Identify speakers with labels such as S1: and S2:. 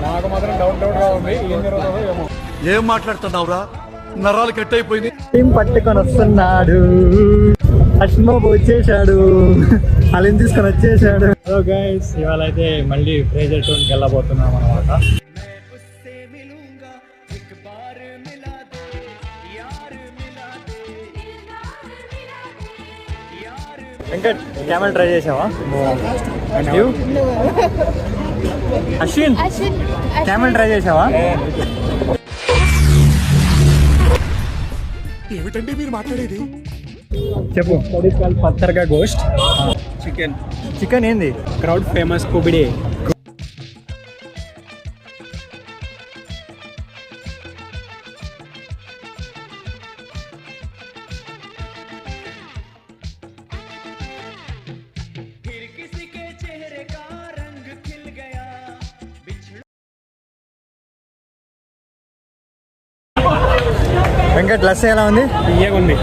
S1: నాకు మాత్రం డౌట్ గా ఉంది, ఏం జరుగుతుందో ఏమో.
S2: ఏం మాట్లాడుతున్నావురా, నరాలు కట్ అయిపోయింది.
S3: టీం పట్టుకొని వస్తున్నాడు, అశ్మబాబు వచ్చేసాడు, అలిని తీసుకొని వచ్చేసాడు.
S1: సో గైస్ ఇవాళ అయితే మళ్ళీ ఫ్రేజర్ టోన్కి వెళ్ళబోతున్నాం అనమాట.
S3: వెంకట్ కెమెరా ట్రై చేసావా? అశ్విన్ కెమెరా ట్రై చేసావా?
S2: ఏమిటండి మీరు మాట్లాడేది?
S1: చెప్పు. పత్తర్గా గోస్ట్ చికెన్.
S3: చికెన్ ఏంది?
S1: క్రౌడ్ ఫేమస్ కుబిడే.
S3: వెంకట్ లస్సీ ఎలా ఉంది?
S1: ఏముంది